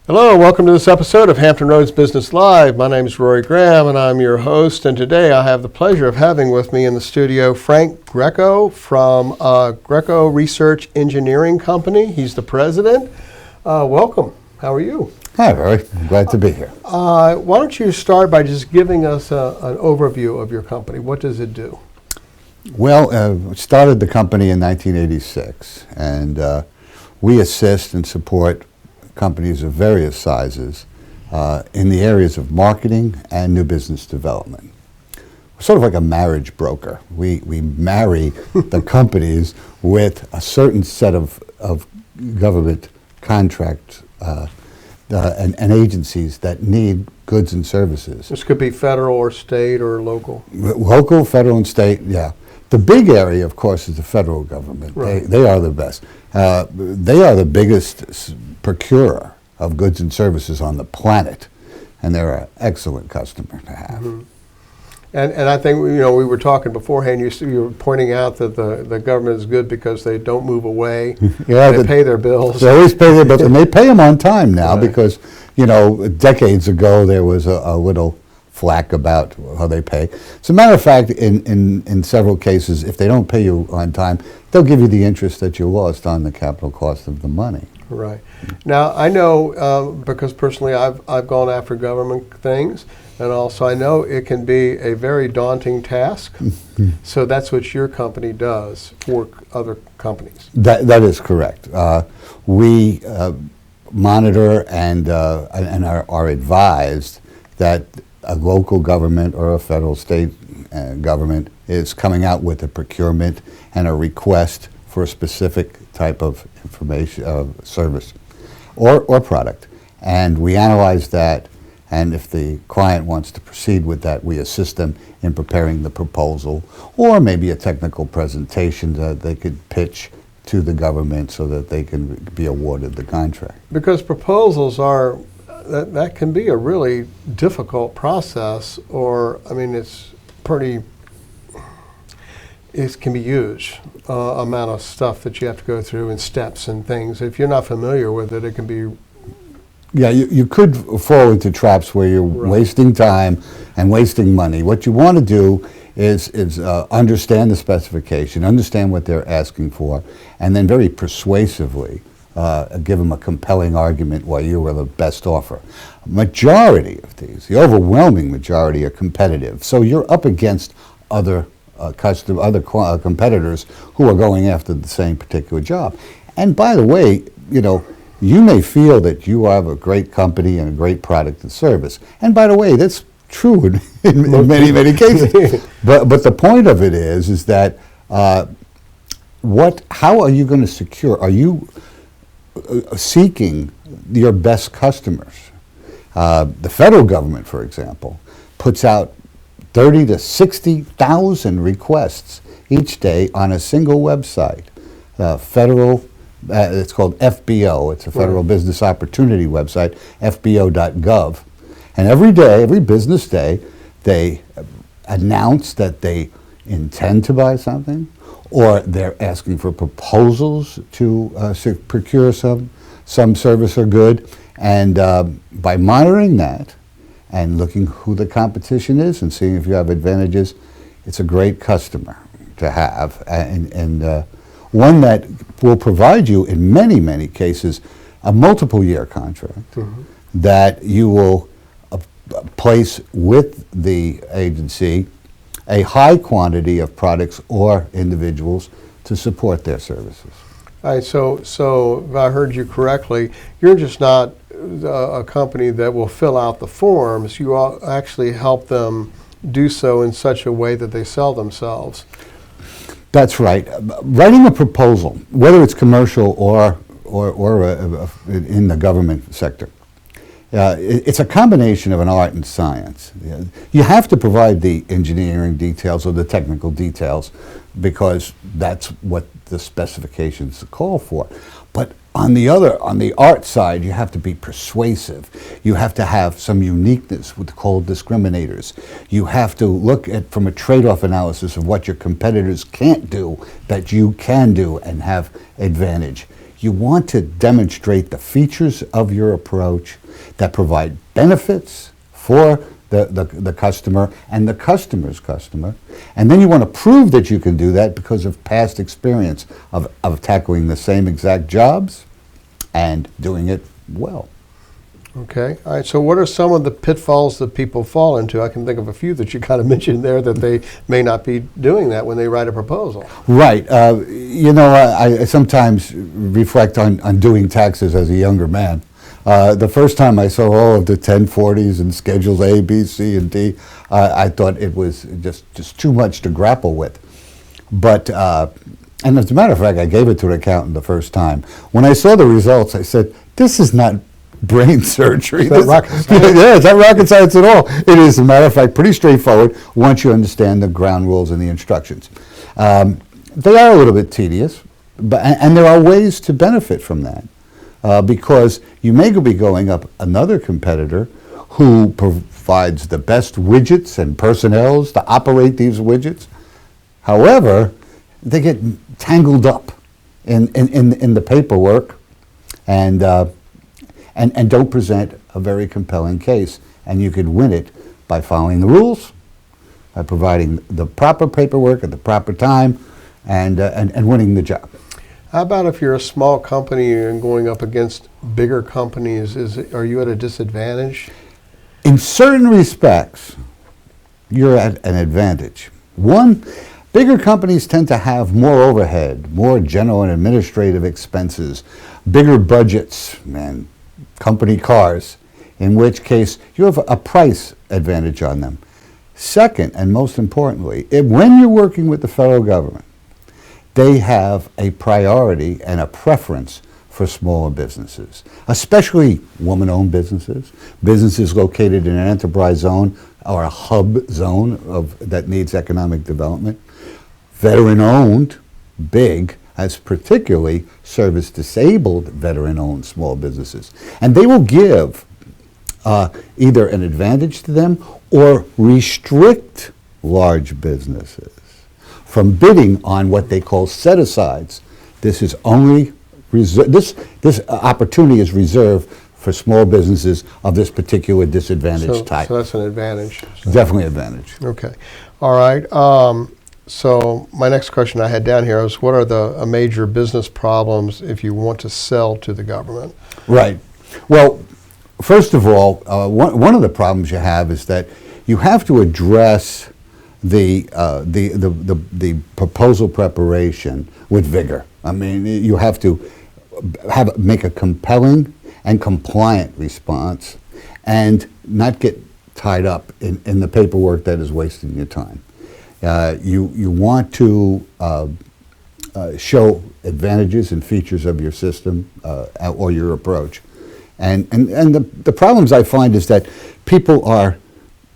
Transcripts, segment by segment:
Hello, welcome to this episode of Hampton Roads Business Live. My name is Rory Graham and I'm your host, and today I have the pleasure of having with me in the studio Frank Greco from Greco Research Engineering Company. He's the president. Welcome. How are you? Hi, Rory. I'm glad to be here. Why don't you start by just giving us an overview of your company. What does it do? Well, started the company in 1986, and we assist and support companies of various sizes in the areas of marketing and new business development. We're sort of like a marriage broker. We marry the companies with a certain set of government contracts and agencies that need goods and services. This could be federal or state or local. Local, federal, and state, yeah. The big area, of course, is the federal government. Right. They are the best. They are the biggest procurer of goods and services on the planet, and they're an excellent customer to have. Mm-hmm. And I think, we were talking beforehand, you were pointing out that the government is good because they don't move away. Yeah, they pay their bills. They always pay their bills, and they pay them on time now, right. Because, decades ago there was a little flack about how they pay. As a matter of fact, in several cases, if they don't pay you on time, they'll give you the interest that you lost on the capital cost of the money. Right. Now, I know, because personally I've gone after government things, and also I know it can be a very daunting task. So that's what your company does for other companies. That is correct. We monitor and are advised that a local government or a federal state government is coming out with a procurement and a request for a specific type of information, service or product. And we analyze that, and if the client wants to proceed with that, we assist them in preparing the proposal or maybe a technical presentation that they could pitch to the government so that they can be awarded the contract. Because proposals are, that can be a really difficult process, or, it's pretty, it can be huge amount of stuff that you have to go through and steps and things. If you're not familiar with it, it can be... Yeah, you could fall into traps where you're right. wasting time and wasting money. What you want to do is understand the specification, understand what they're asking for, and then very persuasively give them a compelling argument why you are the best offer. Majority of these, the overwhelming majority, are competitive. So you're up against other competitors who are going after the same particular job. And by the way, you may feel that you have a great company and a great product and service. And by the way, that's true in many, many cases. But the point of it is that how are you going to secure? Are you seeking your best customers? The federal government, for example, puts out 30 to 60,000 requests each day on a single website. It's called FBO. It's a Federal right. Business Opportunity website, fbo.gov. And every day, every business day, they announce that they intend to buy something, or they're asking for proposals to procure some service or good. And by monitoring that and looking who the competition is and seeing if you have advantages, it's a great customer to have, and one that will provide you, in many, many cases, a multiple-year contract mm-hmm. that you will place with the agency a high quantity of products or individuals to support their services. All right, so if I heard you correctly, you're just not a company that will fill out the forms. You actually help them do so in such a way that they sell themselves. That's right. Writing a proposal, whether it's commercial or in the government sector, it's a combination of an art and science. You have to provide the engineering details or the technical details because that's what the specifications call for. But On the art side, you have to be persuasive. You have to have some uniqueness with called discriminators. You have to look at from a trade-off analysis of what your competitors can't do that you can do and have advantage. You want to demonstrate the features of your approach that provide benefits for the customer and the customer's customer. And then you want to prove that you can do that because of past experience of tackling the same exact jobs and doing it well. Okay. All right. So what are some of the pitfalls that people fall into? I can think of a few that you kind of mentioned there that they may not be doing that when they write a proposal. Right. I sometimes reflect on doing taxes as a younger man. The first time I saw all of the 1040s and Schedules A, B, C, and D, I thought it was just too much to grapple with. But, and as a matter of fact, I gave it to an accountant the first time. When I saw the results, I said, this is not brain surgery. Is that rocket science? Yeah, it's not rocket science at all. It is, as a matter of fact, pretty straightforward once you understand the ground rules and the instructions. They are a little bit tedious, and there are ways to benefit from that. Because you may be going up another competitor who provides the best widgets and personnels to operate these widgets. However, they get tangled up in the paperwork and don't present a very compelling case. And you could win it by following the rules, by providing the proper paperwork at the proper time, and winning the job. How about if you're a small company and going up against bigger companies? Are you at a disadvantage? In certain respects, you're at an advantage. One, bigger companies tend to have more overhead, more general and administrative expenses, bigger budgets, and company cars, in which case you have a price advantage on them. Second, and most importantly, when you're working with the federal government, they have a priority and a preference for smaller businesses, especially woman-owned businesses, businesses located in an enterprise zone or a hub zone that needs economic development, veteran-owned, big, as particularly service-disabled veteran-owned small businesses. And they will give either an advantage to them or restrict large businesses from bidding on what they call set-asides. This is only this opportunity is reserved for small businesses of this particular disadvantaged type. So that's an advantage. Definitely an advantage. Okay. All right. So my next question I had down here is, what are the major business problems if you want to sell to the government? Right. Well, first of all, one of the problems you have is that you have to address the proposal preparation with vigor. I mean, you have to make a compelling and compliant response and not get tied up in the paperwork that is wasting your time. You want to show advantages and features of your system or your approach. And the problems I find is that people are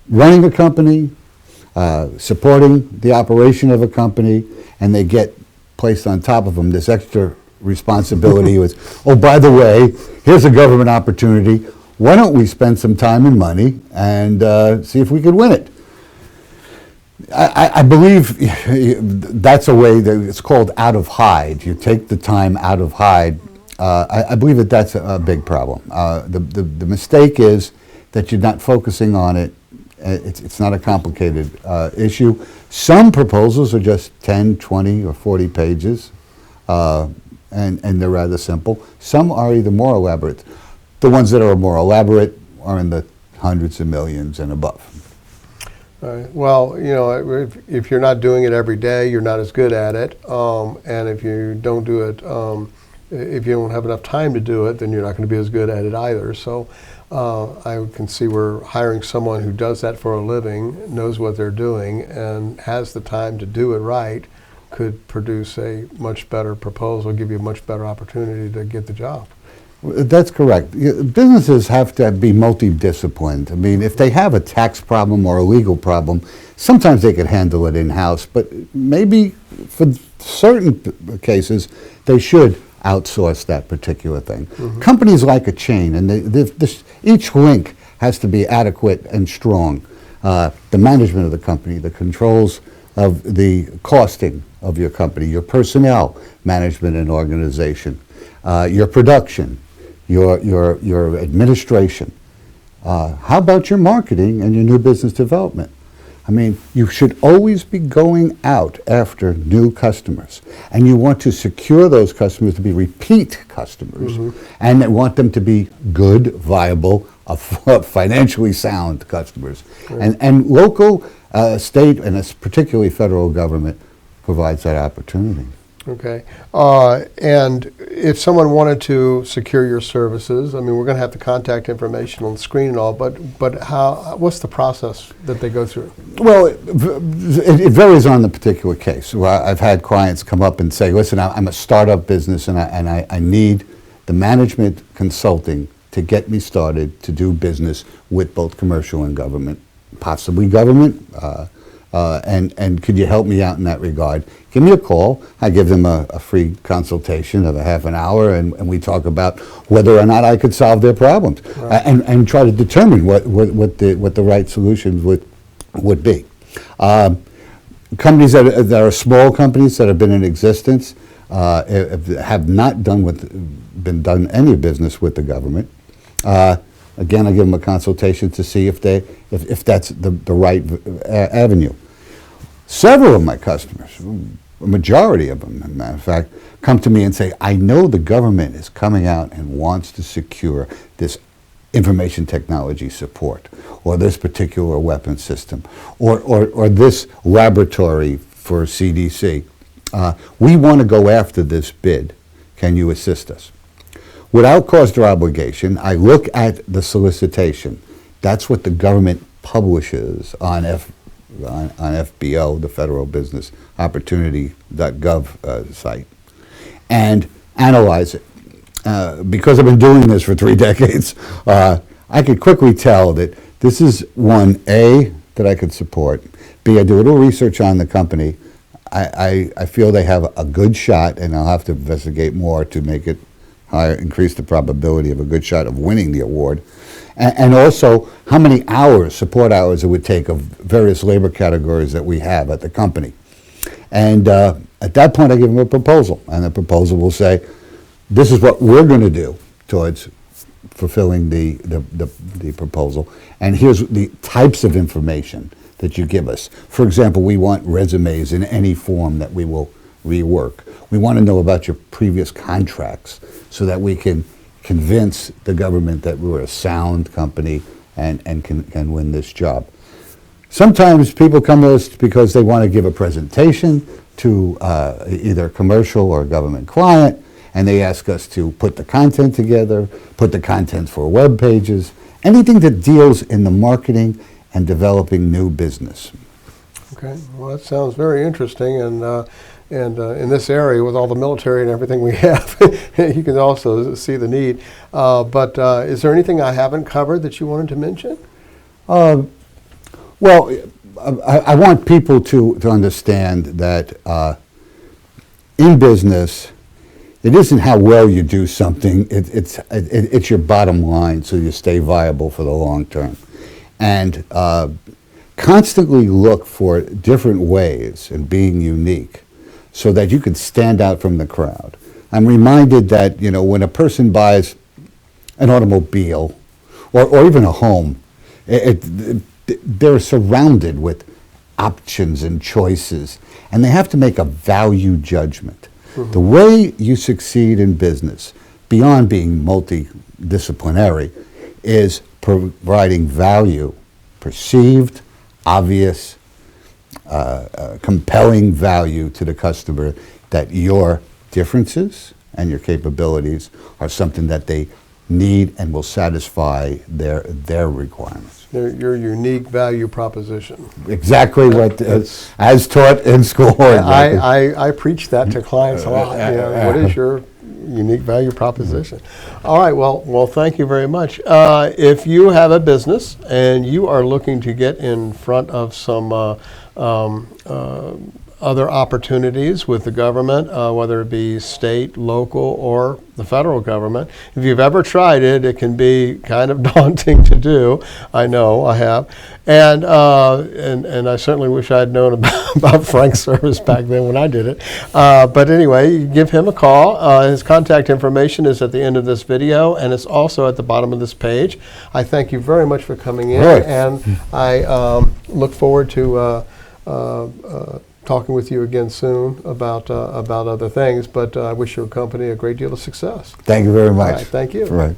running a company, supporting the operation of a company, and they get placed on top of them this extra responsibility with, oh, by the way, here's a government opportunity. Why don't we spend some time and money and see if we could win it? I believe that's a way that it's called out of hide. You take the time out of hide. I believe that's a big problem. The mistake is that you're not focusing on it. It's not a complicated issue. Some proposals are just 10, 20, or 40 pages, and they're rather simple. Some are either more elaborate. The ones that are more elaborate are in the hundreds of millions and above. Well, you know, if you're not doing it every day, you're not as good at it. And if you don't do it, if you don't have enough time to do it, then you're not going to be as good at it either. So I can see we're hiring someone who does that for a living, knows what they're doing, and has the time to do it right, could produce a much better proposal, give you a much better opportunity to get the job. That's correct. Businesses have to be multidisciplined. I mean, if they have a tax problem or a legal problem, sometimes they could handle it in-house, but maybe for certain cases, they should outsource that particular thing. Companies like a chain, and each link has to be adequate and strong. The management of the company, the controls of the costing of your company, your personnel management and organization, your production, your administration. How about your marketing and your new business development? I mean, you should always be going out after new customers, and you want to secure those customers to be repeat customers, and you want them to be good, viable, financially sound customers. Right. And local, state, and particularly federal government provides that opportunity. Okay. And if someone wanted to secure your services, I mean, we're going to have the contact information on the screen and all, but what's the process that they go through? Well, it varies on the particular case. Well, I've had clients come up and say, listen, I'm a startup business and I need the management consulting to get me started to do business with both commercial and government, possibly government, and could you help me out in that regard? Give me a call. I give them a free consultation of a half an hour, and we talk about whether or not I could solve their problems, Right. and try to determine what the right solutions would be. Companies that are small companies that have been in existence have not been done any business with the government. Again, I give them a consultation to see if that's the right avenue. Several of my customers, a majority of them, as a matter of fact, come to me and say, I know the government is coming out and wants to secure this information technology support, or this particular weapon system, or this laboratory for CDC. We want to go after this bid. Can you assist us? Without cost or obligation, I look at the solicitation. That's what the government publishes on FBO, the Federal Business Opportunity.gov site, and analyze it. Because I've been doing this for 3 decades, I could quickly tell that this is one, A, that I could support, B, I do a little research on the company. I feel they have a good shot, and I'll have to investigate more to make it higher, increase the probability of a good shot of winning the award. And also how many hours, support hours, it would take of various labor categories that we have at the company. And at that point I give them a proposal, and the proposal will say, this is what we're going to do towards fulfilling the proposal, and here's the types of information that you give us. For example, we want resumes in any form that we will rework. We want to know about your previous contracts so that we can convince the government that we're a sound company and can win this job. Sometimes people come to us because they want to give a presentation to either a commercial or a government client, and they ask us to put the content together, put the content for web pages, anything that deals in the marketing and developing new business. Okay, well, that sounds very interesting, and in this area with all the military and everything we have, you can also see the need. But is there anything I haven't covered that you wanted to mention? Well, I want people to understand that in business, it isn't how well you do something, it's your bottom line, so you stay viable for the long term. And constantly look for different ways in being unique so that you can stand out from the crowd. I'm reminded that, you know, when a person buys an automobile or even a home, they're surrounded with options and choices, and they have to make a value judgment. Mm-hmm. The way you succeed in business, beyond being multidisciplinary, is providing value, perceived, obvious, compelling value to the customer, that your differences and your capabilities are something that they need and will satisfy their requirements. Your unique value proposition. Exactly what as taught in school. I preach that to clients a lot. You know, what is your unique value proposition? All right, well, thank you very much. If you have a business and you are looking to get in front of some other opportunities with the government, whether it be state, local, or the federal government. If you've ever tried it, it can be kind of daunting to do. I know, I have. And I certainly wish I had known about Frank's service back then when I did it. But anyway, you give him a call. His contact information is at the end of this video, and it's also at the bottom of this page. I thank you very much for coming in, Right. and I look forward to talking with you again soon about other things, but I wish your company a great deal of success. Thank you very much. All right, thank you. Right.